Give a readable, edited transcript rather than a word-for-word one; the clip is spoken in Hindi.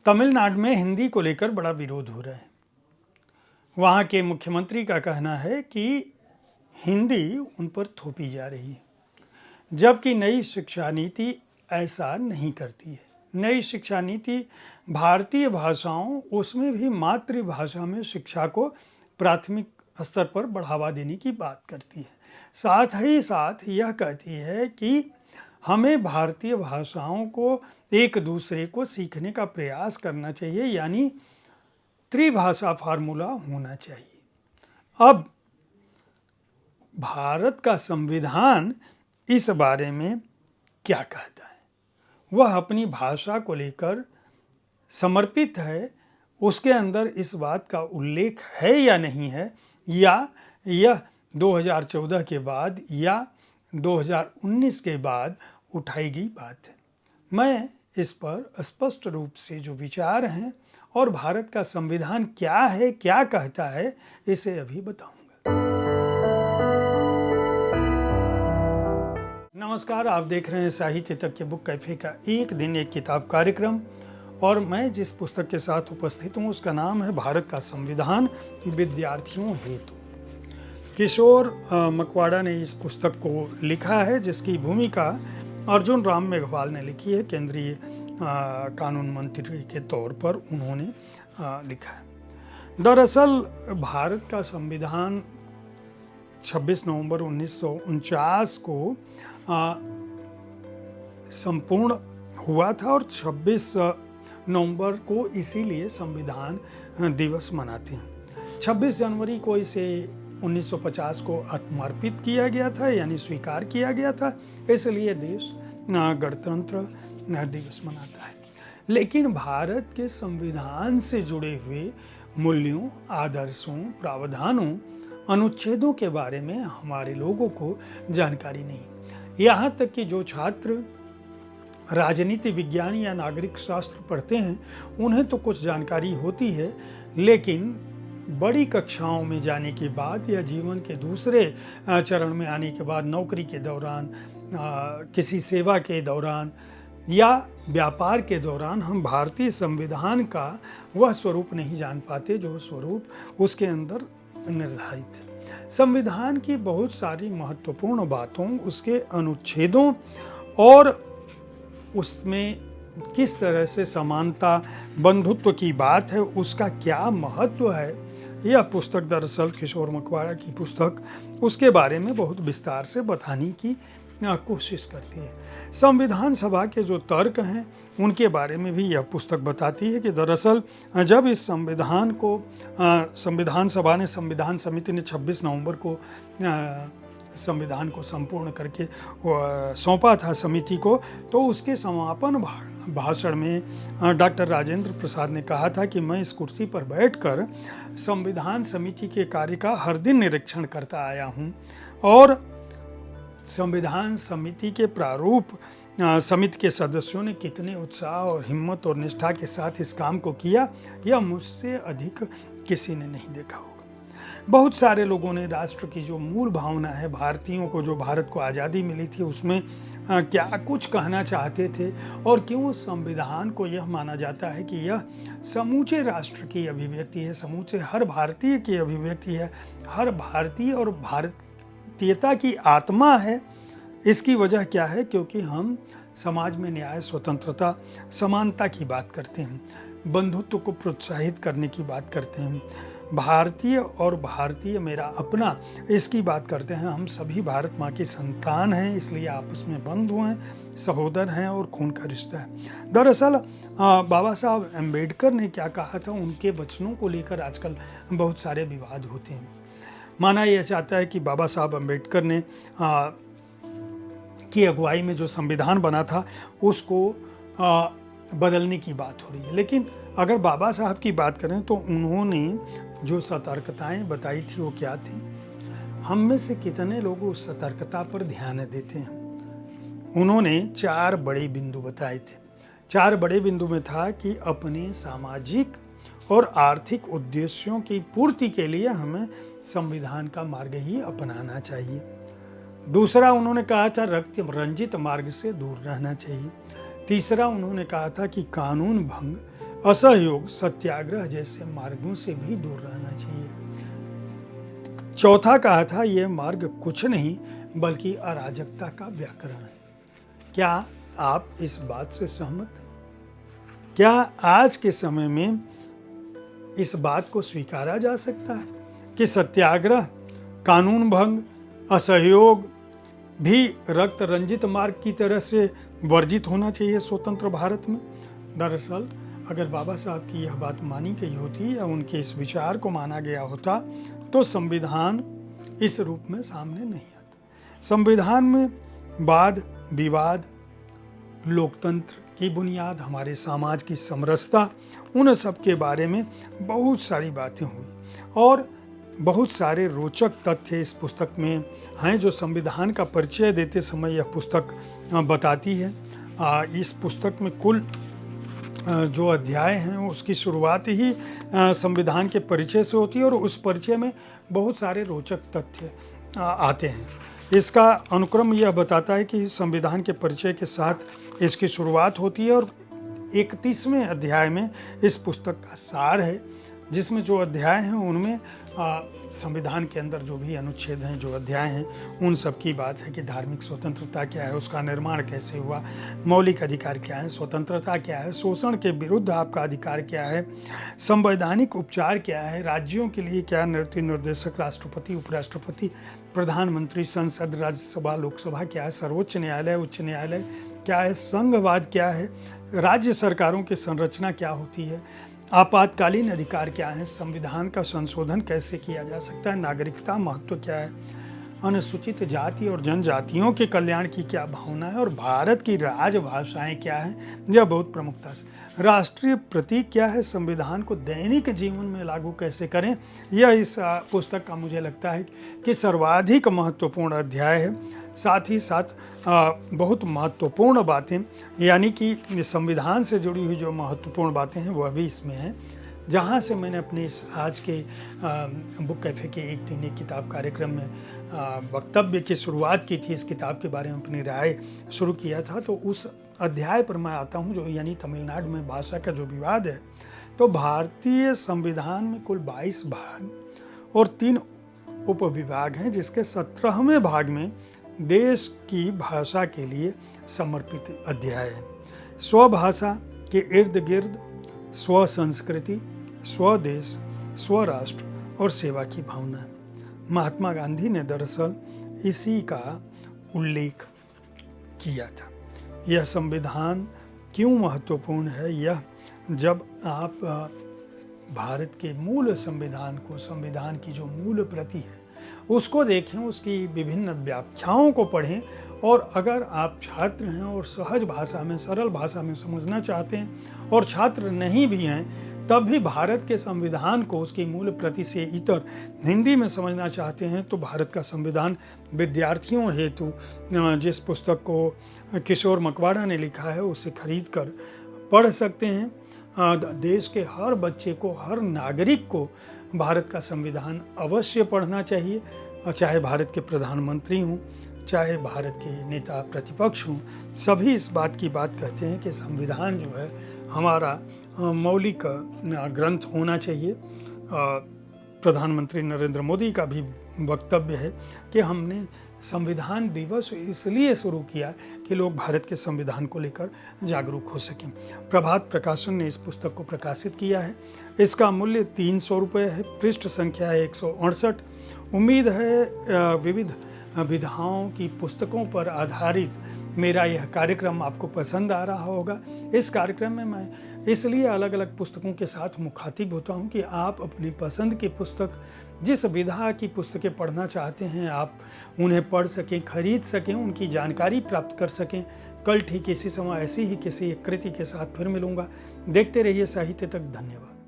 तमिलनाडु में हिंदी को लेकर बड़ा विरोध हो रहा है। वहाँ के मुख्यमंत्री का कहना है कि हिंदी उन पर थोपी जा रही है, जबकि नई शिक्षा नीति ऐसा नहीं करती है। नई शिक्षा नीति भारतीय भाषाओं, उसमें भी मातृभाषा में शिक्षा को प्राथमिक स्तर पर बढ़ावा देने की बात करती है। साथ ही साथ यह कहती है कि हमें भारतीय भाषाओं को एक दूसरे को सीखने का प्रयास करना चाहिए, यानी त्रिभाषा फार्मूला होना चाहिए। अब भारत का संविधान इस बारे में क्या कहता है? वह अपनी भाषा को लेकर समर्पित है, उसके अंदर इस बात का उल्लेख है या नहीं है, या यह 2014 के बाद या 2019 के बाद उठाई गई बात है। मैं इस पर स्पष्ट रूप से जो विचार हैं और भारत का संविधान क्या है, क्या कहता है, इसे अभी बताऊंगा। नमस्कार, आप देख रहे हैं साहित्य तक के बुक कैफे का एक दिन एक किताब कार्यक्रम, और मैं जिस पुस्तक के साथ उपस्थित हूँ उसका नाम है भारत का संविधान विद्यार्थियों हेतु। किशोर मकवाड़ा ने इस पुस्तक को लिखा है, जिसकी भूमिका अर्जुन राम मेघवाल ने लिखी है। केंद्रीय कानून मंत्री के तौर पर उन्होंने लिखा है। दरअसल भारत का संविधान 26 नवंबर 1949 को संपूर्ण हुआ था, और 26 नवंबर को इसीलिए संविधान दिवस मनाते हैं। 26 जनवरी को इसे 1950 को आत्मार्पित किया गया था, यानी स्वीकार किया गया था, इसलिए देश गणतंत्र दिवस मनाता है। लेकिन भारत के संविधान से जुड़े हुए मूल्यों, आदर्शों, प्रावधानों, अनुच्छेदों के बारे में हमारे लोगों को जानकारी नहीं। यहाँ तक कि जो छात्र राजनीति विज्ञान या नागरिक शास्त्र पढ़ते हैं उन्हें तो कुछ जानकारी होती है, लेकिन बड़ी कक्षाओं में जाने के बाद या जीवन के दूसरे चरण में आने के बाद, नौकरी के दौरान, किसी सेवा के दौरान या व्यापार के दौरान हम भारतीय संविधान का वह स्वरूप नहीं जान पाते जो स्वरूप उसके अंदर निर्धारित है। संविधान की बहुत सारी महत्वपूर्ण बातों, उसके अनुच्छेदों और उसमें किस तरह से समानता, बंधुत्व की बात है, उसका क्या महत्व है, यह पुस्तक दरअसल किशोर मकवाड़ा की पुस्तक उसके बारे में बहुत विस्तार से बताने की कोशिश करती है। संविधान सभा के जो तर्क हैं उनके बारे में भी यह पुस्तक बताती है कि दरअसल जब इस संविधान को संविधान सभा ने, संविधान समिति ने 26 नवंबर को संविधान को संपूर्ण करके सौंपा था समिति को, तो उसके समापन भाषण में डॉक्टर राजेंद्र प्रसाद ने कहा था कि मैं इस कुर्सी पर बैठकर संविधान समिति के कार्य का हर दिन निरीक्षण करता आया हूं, और संविधान समिति के प्रारूप समिति के सदस्यों ने कितने उत्साह और हिम्मत और निष्ठा के साथ इस काम को किया, यह मुझसे अधिक किसी ने नहीं देखा होगा। बहुत सारे लोगों ने राष्ट्र की जो मूल भावना है, भारतीयों को जो भारत को आज़ादी मिली थी, उसमें क्या कुछ कहना चाहते थे, और क्यों संविधान को यह माना जाता है कि यह समूचे राष्ट्र की अभिव्यक्ति है, समूचे हर भारतीय की अभिव्यक्ति है, हर भारतीय और भारतीयता की आत्मा है। इसकी वजह क्या है? क्योंकि हम समाज में न्याय, स्वतंत्रता, समानता की बात करते हैं, बंधुत्व को प्रोत्साहित करने की बात करते हैं, भारतीय और भारतीय मेरा अपना, इसकी बात करते हैं। हम सभी भारत माँ की संतान हैं, इसलिए आपस में बंधु हैं, सहोदर हैं और खून का रिश्ता है। दरअसल बाबा साहब अम्बेडकर ने क्या कहा था, उनके वचनों को लेकर आजकल बहुत सारे विवाद होते हैं। माना यह जाता है कि बाबा साहब अम्बेडकर ने की अगुवाई में जो संविधान बना था उसको बदलने की बात हो रही है, लेकिन अगर बाबा साहब की बात करें तो उन्होंने जो सतर्कताएं बताई थी वो क्या थी? हम में से कितने लोग उस सतर्कता पर ध्यान देते हैं? उन्होंने 4 बड़े बिंदु बताए थे। 4 बड़े बिंदु में था कि अपने सामाजिक और आर्थिक उद्देश्यों की पूर्ति के लिए हमें संविधान का मार्ग ही अपनाना चाहिए। दूसरा, उन्होंने कहा था रक्त रंजित मार्ग से दूर रहना चाहिए। तीसरा, उन्होंने कहा था कि कानून भंग असहयोग, सत्याग्रह जैसे मार्गों से भी दूर रहना चाहिए। चौथा कहा था यह मार्ग कुछ नहीं बल्कि अराजकता का व्याकरण है। क्या आप इस बात से सहमत हैं? क्या आज के समय में इस बात को स्वीकारा जा सकता है कि सत्याग्रह, कानून भंग, असहयोग भी रक्त रंजित मार्ग की तरह से वर्जित होना चाहिए स्वतंत्र भारत में? दरअसल अगर बाबा साहब की यह बात मानी गई होती या उनके इस विचार को माना गया होता तो संविधान इस रूप में सामने नहीं आता। संविधान में वाद विवाद, लोकतंत्र की बुनियाद, हमारे समाज की समरसता, उन सब के बारे में बहुत सारी बातें हुई और बहुत सारे रोचक तथ्य इस पुस्तक में हैं जो संविधान का परिचय देते समय यह पुस्तक बताती है। इस पुस्तक में कुल जो अध्याय हैं उसकी शुरुआत ही संविधान के परिचय से होती है और उस परिचय में बहुत सारे रोचक तथ्य आते हैं। इसका अनुक्रम यह बताता है कि संविधान के परिचय के साथ इसकी शुरुआत होती है और 31वें अध्याय में इस पुस्तक का सार है, जिसमें जो अध्याय हैं उनमें संविधान के अंदर जो भी अनुच्छेद हैं, जो अध्याय हैं, उन सब की बात है कि धार्मिक स्वतंत्रता क्या है, उसका निर्माण कैसे हुआ, मौलिक अधिकार क्या है, स्वतंत्रता क्या है, शोषण के विरुद्ध आपका अधिकार क्या है, संवैधानिक उपचार क्या है, राज्यों के लिए क्या नीति निर्देशक, राष्ट्रपति, उपराष्ट्रपति, प्रधानमंत्री, संसद, राज्यसभा, लोकसभा क्या है, सर्वोच्च न्यायालय, उच्च न्यायालय क्या है, संघवाद क्या है, राज्य सरकारों की संरचना क्या होती है, आपातकालीन अधिकार क्या है, संविधान का संशोधन कैसे किया जा सकता है, नागरिकता महत्व क्या है, अनुसूचित जाति और जनजातियों के कल्याण की क्या भावना है और भारत की राजभाषाएं क्या हैं, यह बहुत प्रमुखता से, राष्ट्रीय प्रतीक क्या है, संविधान को दैनिक जीवन में लागू कैसे करें, यह इस पुस्तक का मुझे लगता है कि सर्वाधिक महत्वपूर्ण अध्याय है। साथ ही साथ बहुत महत्वपूर्ण बातें, यानी कि संविधान से जुड़ी हुई जो महत्वपूर्ण बातें हैं वह भी इसमें हैं। जहाँ से मैंने अपने इस आज के बुक कैफ़े के एक दिन एक किताब कार्यक्रम में वक्तव्य की शुरुआत की थी, इस किताब के बारे में अपनी राय शुरू किया था, तो उस अध्याय पर मैं आता हूँ जो यानी तमिलनाडु में भाषा का जो विवाद है। तो भारतीय संविधान में कुल 22 भाग और 3 उपविभाग हैं, जिसके 17वें भाग में देश की भाषा के लिए समर्पित अध्याय है। स्वभाषा के इर्द गिर्द स्व संस्कृति, स्वदेश, स्वराष्ट्र और सेवा की भावना है। महात्मा गांधी ने दरअसल इसी का उल्लेख किया था। यह संविधान क्यों महत्वपूर्ण है, यह जब आप भारत के मूल संविधान को, संविधान की जो मूल प्रति है उसको देखें, उसकी विभिन्न व्याख्याओं को पढ़ें और अगर आप छात्र हैं और सहज भाषा में, सरल भाषा में समझना चाहते हैं और छात्र नहीं भी हैं तब भी भारत के संविधान को उसकी मूल प्रति से इतर हिंदी में समझना चाहते हैं तो भारत का संविधान विद्यार्थियों हेतु जिस पुस्तक को किशोर मकवाड़ा ने लिखा है उसे खरीद कर पढ़ सकते हैं। देश के हर बच्चे को, हर नागरिक को भारत का संविधान अवश्य पढ़ना चाहिए, चाहे भारत के प्रधानमंत्री हों, चाहे भारत के नेता प्रतिपक्ष हों, सभी इस बात की बात कहते हैं कि संविधान जो है हमारा मौलिक ग्रंथ होना चाहिए। प्रधानमंत्री नरेंद्र मोदी का भी वक्तव्य है कि हमने संविधान दिवस इसलिए शुरू किया कि लोग भारत के संविधान को लेकर जागरूक हो सकें। प्रभात प्रकाशन ने इस पुस्तक को प्रकाशित किया है। इसका मूल्य 300 रुपये है। पृष्ठ संख्या है 168। उम्मीद है विविध विधाओं की पुस्तकों पर आधारित मेरा यह कार्यक्रम आपको पसंद आ रहा होगा। इस कार्यक्रम में मैं इसलिए अलग अलग पुस्तकों के साथ मुखातिब होता हूं कि आप अपनी पसंद की पुस्तक, जिस विधा की पुस्तकें पढ़ना चाहते हैं, आप उन्हें पढ़ सकें, खरीद सकें, उनकी जानकारी प्राप्त कर सकें। कल ठीक इसी समय ऐसी ही किसी एक कृति के साथ फिर मिलूंगा। देखते रहिए साहित्य तक। धन्यवाद।